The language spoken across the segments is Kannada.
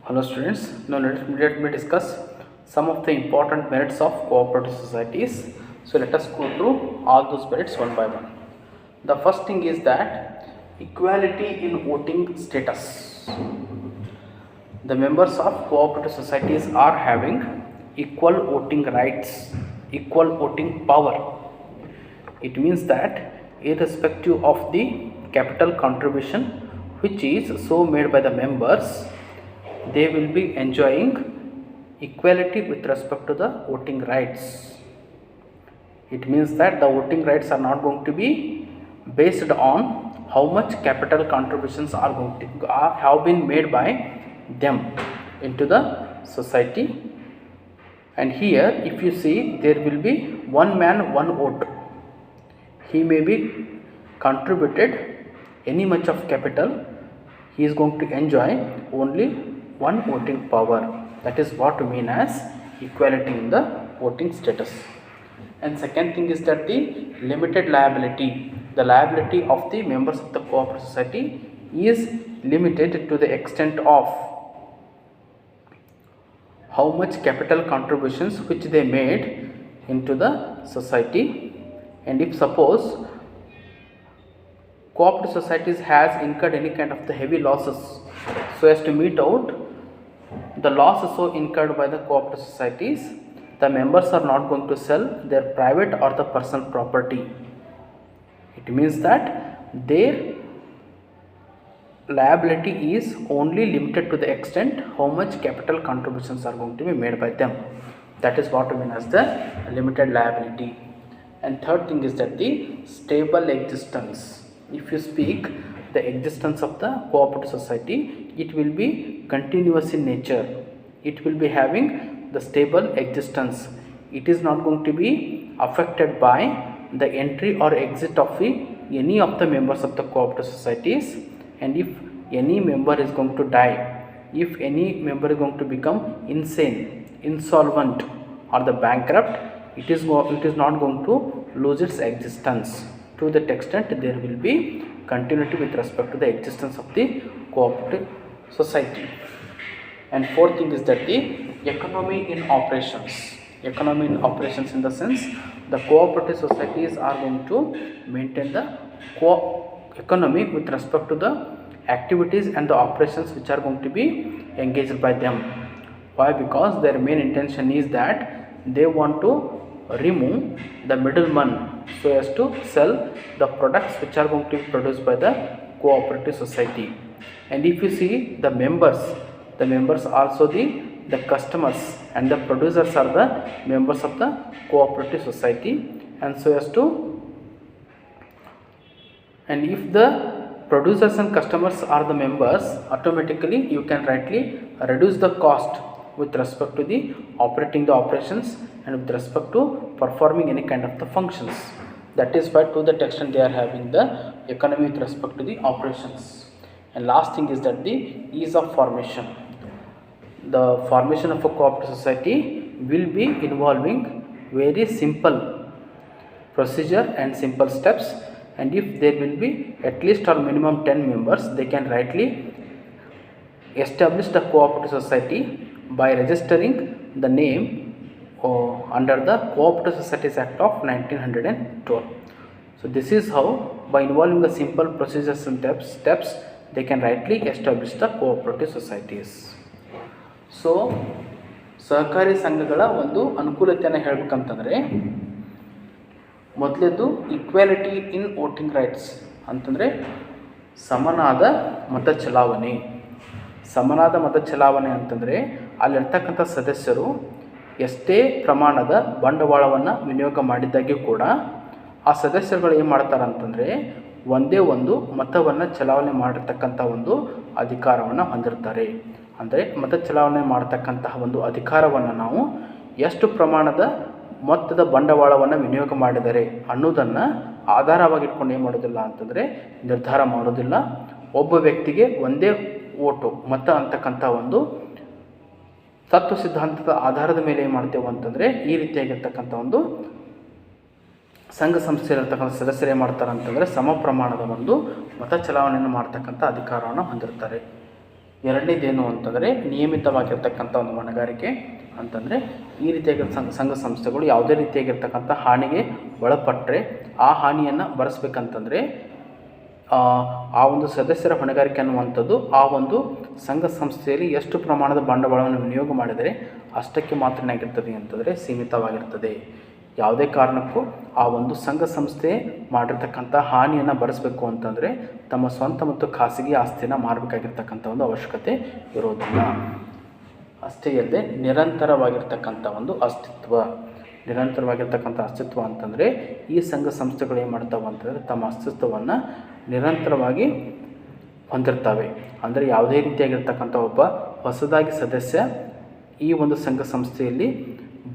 Hello students, now let me discuss some of the important merits of cooperative societies. So let us go through all those merits one by one. The first thing is that equality in voting status. The members of cooperative societies are having equal voting rights, equal voting power. It means that irrespective of the capital contribution which is so made by the members, they will be enjoying equality with respect to the voting rights. It means that the voting rights are not going to be based on how much capital contributions are going to have been made by them into the society. And here if you see, there will be one man one vote. He may be contributed any much of capital, he is going to enjoy only one voting power. That is what we mean as equality in the voting status. And second thing is that the limited liability. The liability of the members of the cooperative society is limited to the extent of how much capital contributions which they made into the society. And if suppose cooperative societies has incurred any kind of the heavy losses, so as to meet out the losses so incurred by the cooperative societies, the members are not going to sell their private or the personal property. It means that their liability is only limited to the extent how much capital contributions are going to be made by them. That is what we mean as the limited liability. And third thing is that the stable existence. If you speak the existence of the cooperative society, it will be continuous in nature. It will be having the stable existence. It is not going to be affected by the entry or exit of any of the members of the cooperative societies. And if any member is going to die, if any member is going to become insane, insolvent or the bankrupt, it is not going to lose its existence. To that extent, there will be continuity with respect to the existence of the cooperative society. And fourth thing is that the economy in operations. Economy in operations in the sense, the cooperative societies are going to maintain the economy with respect to the activities and the operations which are going to be engaged by them. Why? Because their main intention is that they want to remove the middleman so as to sell the products which are going to be produced by the cooperative society. And if you see the members also the customers, and the producers are the members of the cooperative society. And so as to, and if the producers and customers are the members, automatically you can rightly reduce the cost with respect to the operating the operations and with respect to performing any kind of the functions. That is why to that extent they are having the economy with respect to the operations. And last thing is that the ease of formation. The formation of a cooperative society will be involving very simple procedure and simple steps. And if there will be at least or minimum 10 members, they can rightly establish the cooperative society by registering the name under the Cooperative Societies Act of 1912. So this is how, by involving the simple procedures and steps, they can rightly establish the cooperative societies. So ಸಹಕಾರಿ ಸಂಘಗಳ ಒಂದು ಅನುಕೂಲತೆಯನ್ನು ಹೇಳಬೇಕಂತಂದರೆ, ಮೊದಲೇದು ಈಕ್ವಾಲಿಟಿ ಇನ್ ವೋಟಿಂಗ್ ರೈಟ್ಸ್ ಅಂತಂದರೆ ಸಮನಾದ ಮತ ಚಲಾವಣೆ. ಸಮನಾದ ಮತ ಚಲಾವಣೆ ಅಂತಂದರೆ ಅಲ್ಲಿರ್ತಕ್ಕಂಥ ಸದಸ್ಯರು ಎಷ್ಟೇ ಪ್ರಮಾಣದ ಬಂಡವಾಳವನ್ನು ವಿನಿಯೋಗ ಮಾಡಿದ್ದಾಗ್ಯೂ ಕೂಡ ಆ ಸದಸ್ಯರುಗಳು ಏನು ಮಾಡ್ತಾರೆ ಅಂತಂದರೆ ಒಂದೇ ಒಂದು ಮತವನ್ನು ಚಲಾವಣೆ ಮಾಡಿರ್ತಕ್ಕಂಥ ಒಂದು ಅಧಿಕಾರವನ್ನು ಹೊಂದಿರ್ತಾರೆ. ಅಂದರೆ ಮತ ಚಲಾವಣೆ ಮಾಡ್ತಕ್ಕಂತಹ ಒಂದು ಅಧಿಕಾರವನ್ನು ನಾವು ಎಷ್ಟು ಪ್ರಮಾಣದ ಮೊತ್ತದ ಬಂಡವಾಳವನ್ನು ವಿನಿಯೋಗ ಮಾಡಿದರೆ ಅನ್ನೋದನ್ನು ಆಧಾರವಾಗಿಟ್ಕೊಂಡು ಏನು ಮಾಡೋದಿಲ್ಲ ಅಂತಂದರೆ ನಿರ್ಧಾರ ಮಾಡೋದಿಲ್ಲ. ಒಬ್ಬ ವ್ಯಕ್ತಿಗೆ ಒಂದೇ ಓಟು ಮತ ಅಂತಕ್ಕಂಥ ಒಂದು ತತ್ವ ಸಿದ್ಧಾಂತದ ಆಧಾರದ ಮೇಲೆ ಏನು ಮಾಡ್ತೇವೆ ಅಂತಂದರೆ ಈ ರೀತಿಯಾಗಿರ್ತಕ್ಕಂಥ ಒಂದು ಸಂಘ ಸಂಸ್ಥೆಯಲ್ಲಿರ್ತಕ್ಕಂಥ ಸದಸ್ಯರು ಏನು ಮಾಡ್ತಾರೆ ಅಂತಂದರೆ ಸಮ ಪ್ರಮಾಣದ ಒಂದು ಮತ ಚಲಾವಣೆಯನ್ನು ಮಾಡ್ತಕ್ಕಂಥ ಅಧಿಕಾರವನ್ನು ಹೊಂದಿರ್ತಾರೆ. ಎರಡನೇದೇನು ಅಂತಂದರೆ ನಿಯಮಿತವಾಗಿರ್ತಕ್ಕಂಥ ಒಂದು ಹೊಣೆಗಾರಿಕೆ ಅಂತಂದರೆ ಈ ರೀತಿಯಾಗಿ ಸಂಘ ಸಂಸ್ಥೆಗಳು ಯಾವುದೇ ರೀತಿಯಾಗಿರ್ತಕ್ಕಂಥ ಹಾನಿಗೆ ಒಳಪಟ್ಟರೆ ಆ ಹಾನಿಯನ್ನು ಭರಿಸ್ಬೇಕಂತಂದರೆ ಆ ಒಂದು ಸದಸ್ಯರ ಹೊಣೆಗಾರಿಕೆ ಅನ್ನುವಂಥದ್ದು ಆ ಒಂದು ಸಂಘ ಸಂಸ್ಥೆಯಲ್ಲಿ ಎಷ್ಟು ಪ್ರಮಾಣದ ಬಂಡವಾಳವನ್ನು ವಿನಿಯೋಗ ಮಾಡಿದರೆ ಅಷ್ಟಕ್ಕೆ ಮಾತ್ರ ಏನಾಗಿರ್ತದೆ ಅಂತಂದರೆ ಸೀಮಿತವಾಗಿರ್ತದೆ. ಯಾವುದೇ ಕಾರಣಕ್ಕೂ ಆ ಒಂದು ಸಂಘ ಸಂಸ್ಥೆ ಮಾಡಿರ್ತಕ್ಕಂಥ ಹಾನಿಯನ್ನು ಭರಿಸಬೇಕು ಅಂತಂದರೆ ತಮ್ಮ ಸ್ವಂತ ಮತ್ತು ಖಾಸಗಿ ಆಸ್ತಿಯನ್ನು ಮಾರಬೇಕಾಗಿರ್ತಕ್ಕಂಥ ಒಂದು ಅವಶ್ಯಕತೆ ಇರೋದಿಲ್ಲ. ಅಷ್ಟೇ ಅಲ್ಲದೆ ನಿರಂತರವಾಗಿರ್ತಕ್ಕಂಥ ಒಂದು ಅಸ್ತಿತ್ವ ಅಂತಂದರೆ ಈ ಸಂಘ ಸಂಸ್ಥೆಗಳು ಏನು ಮಾಡ್ತಾವೆ ಅಂತಂದರೆ ತಮ್ಮ ಅಸ್ತಿತ್ವವನ್ನು ನಿರಂತರವಾಗಿ ಹೊಂದಿರ್ತವೆ. ಅಂದರೆ ಯಾವುದೇ ರೀತಿಯಾಗಿರ್ತಕ್ಕಂಥ ಒಬ್ಬ ಹೊಸದಾಗಿ ಸದಸ್ಯ ಈ ಒಂದು ಸಂಘ ಸಂಸ್ಥೆಯಲ್ಲಿ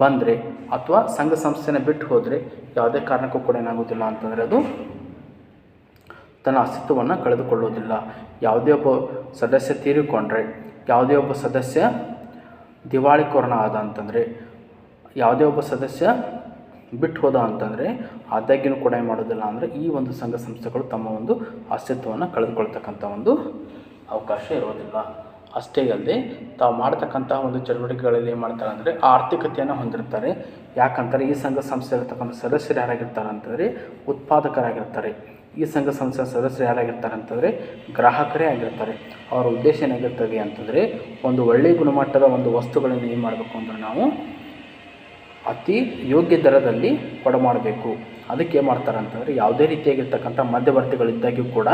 ಬಂದರೆ ಅಥವಾ ಸಂಘ ಸಂಸ್ಥೆನ ಬಿಟ್ಟು ಹೋದರೆ ಯಾವುದೇ ಕಾರಣಕ್ಕೂ ಕೂಡ ಏನಾಗೋದಿಲ್ಲ ಅಂತಂದರೆ ಅದು ತನ್ನ ಅಸ್ತಿತ್ವವನ್ನು ಕಳೆದುಕೊಳ್ಳೋದಿಲ್ಲ. ಯಾವುದೇ ಒಬ್ಬ ಸದಸ್ಯ ತೀರಿಕೊಂಡ್ರೆ, ಯಾವುದೇ ಒಬ್ಬ ಸದಸ್ಯ ದಿವಾಳಿಕೋರಣ ಆದ ಅಂತಂದರೆ, ಯಾವುದೇ ಒಬ್ಬ ಸದಸ್ಯ ಬಿಟ್ಟು ಹೋದ ಅಂತಂದರೆ ಆದಾಗ್ಯೂ ಕೂಡ ಏನು ಮಾಡೋದಿಲ್ಲ ಅಂದರೆ ಈ ಒಂದು ಸಂಘ ಸಂಸ್ಥೆಗಳು ತಮ್ಮ ಒಂದು ಅಸ್ತಿತ್ವವನ್ನು ಕಳೆದುಕೊಳ್ತಕ್ಕಂಥ ಒಂದು ಅವಕಾಶ ಇರೋದಿಲ್ಲ. ಅಷ್ಟೇ ಅಲ್ಲದೆ ತಾವು ಮಾಡ್ತಕ್ಕಂತಹ ಒಂದು ಚಟುವಟಿಕೆಗಳಲ್ಲಿ ಏನು ಮಾಡ್ತಾರೆ ಅಂದರೆ ಆರ್ಥಿಕತೆಯನ್ನು ಹೊಂದಿರ್ತಾರೆ. ಯಾಕಂತಾರೆ ಈ ಸಂಘ ಸಂಸ್ಥೆ ಇರ್ತಕ್ಕಂಥ ಸದಸ್ಯರು ಯಾರಾಗಿರ್ತಾರೆ ಅಂತಂದರೆ ಉತ್ಪಾದಕರಾಗಿರ್ತಾರೆ. ಈ ಸಂಘ ಸಂಸ್ಥೆಯ ಸದಸ್ಯರು ಯಾರಾಗಿರ್ತಾರೆ ಅಂತಂದರೆ ಗ್ರಾಹಕರೇ ಆಗಿರ್ತಾರೆ. ಅವರ ಉದ್ದೇಶ ಏನಾಗಿರ್ತದೆ ಅಂತಂದರೆ ಒಂದು ಒಳ್ಳೆಯ ಗುಣಮಟ್ಟದ ಒಂದು ವಸ್ತುಗಳನ್ನು ಏನು ಮಾಡಬೇಕು ಅಂದರೆ ನಾವು ಅತಿ ಯೋಗ್ಯ ದರದಲ್ಲಿ ಕೊಡಮಾಡಬೇಕು. ಅದಕ್ಕೆ ಏನು ಮಾಡ್ತಾರೆ ಅಂತಂದರೆ ಯಾವುದೇ ರೀತಿಯಾಗಿರ್ತಕ್ಕಂಥ ಮಧ್ಯವರ್ತಿಗಳಿದ್ದಾಗ್ಯೂ ಕೂಡ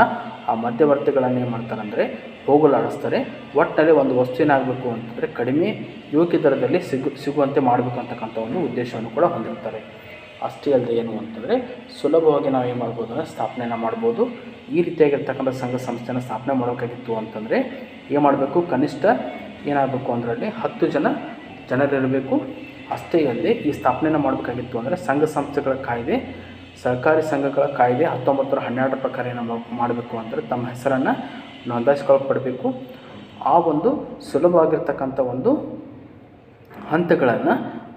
ಆ ಮಧ್ಯವರ್ತಿಗಳನ್ನು ಏನು ಮಾಡ್ತಾರೆ ಅಂದರೆ ಹೋಗಲಾಡಿಸ್ತಾರೆ. ಒಟ್ಟಿನಲ್ಲಿ ಒಂದು ವಸ್ತು ಏನಾಗಬೇಕು ಅಂತಂದರೆ ಕಡಿಮೆ ಯೋಗ್ಯ ದರದಲ್ಲಿ ಸಿಗುವಂತೆ ಮಾಡಬೇಕು ಅಂತಕ್ಕಂಥ ಒಂದು ಉದ್ದೇಶವನ್ನು ಕೂಡ ಹೊಂದಿರ್ತಾರೆ. ಅಷ್ಟೇ ಅಲ್ಲದೆ ಏನು ಅಂತಂದರೆ ಸುಲಭವಾಗಿ ನಾವು ಏನು ಮಾಡ್ಬೋದು ಅಂದರೆ ಸ್ಥಾಪನೆಯನ್ನು ಮಾಡ್ಬೋದು. ಈ ರೀತಿಯಾಗಿರ್ತಕ್ಕಂಥ ಸಂಘ ಸಂಸ್ಥೆನ ಸ್ಥಾಪನೆ ಮಾಡೋಕ್ಕಾಗಿತ್ತು ಅಂತಂದರೆ ಏನು ಮಾಡಬೇಕು, ಕನಿಷ್ಠ ಏನಾಗಬೇಕು ಅದರಲ್ಲಿ 10 ಜನರಿರಬೇಕು. ಅಷ್ಟೇ ಅಲ್ಲದೆ ಈ ಸ್ಥಾಪನೆಯನ್ನು ಮಾಡಬೇಕಾಗಿತ್ತು ಅಂದರೆ ಸಂಘ ಸಂಸ್ಥೆಗಳ ಕಾಯ್ದೆ, ಸರ್ಕಾರಿ ಸಂಘಗಳ ಕಾಯ್ದೆ 1912 ಪ್ರಕಾರ ಏನು ಮಾಡಬೇಕು ಅಂದರೆ ತಮ್ಮ ಹೆಸರನ್ನು ನೋಂದಾಯಿಸಿಕೊಳ್ಳಲ್ಪಡಬೇಕು. ಆ ಒಂದು ಸುಲಭವಾಗಿರ್ತಕ್ಕಂಥ ಒಂದು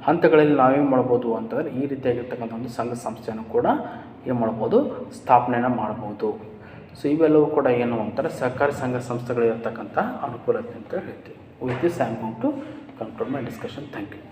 ಹಂತಗಳಲ್ಲಿ ನಾವೇನು ಮಾಡ್ಬೋದು ಅಂತಂದರೆ ಈ ರೀತಿಯಾಗಿರ್ತಕ್ಕಂಥ ಒಂದು ಸಂಘ ಸಂಸ್ಥೆಯನ್ನು ಕೂಡ ಏನು ಮಾಡ್ಬೋದು, ಸ್ಥಾಪನೆಯನ್ನು ಮಾಡ್ಬೋದು. ಸೊ ಇವೆಲ್ಲವೂ ಕೂಡ ಏನು ಅಂತಾರೆ ಸರ್ಕಾರಿ ಸಂಘ ಸಂಸ್ಥೆಗಳಿರ್ತಕ್ಕಂಥ ಅನುಕೂಲತೆ ಅಂತ ಹೇಳ್ತೀವಿ. With this I am going to conclude my discussion. Thank you.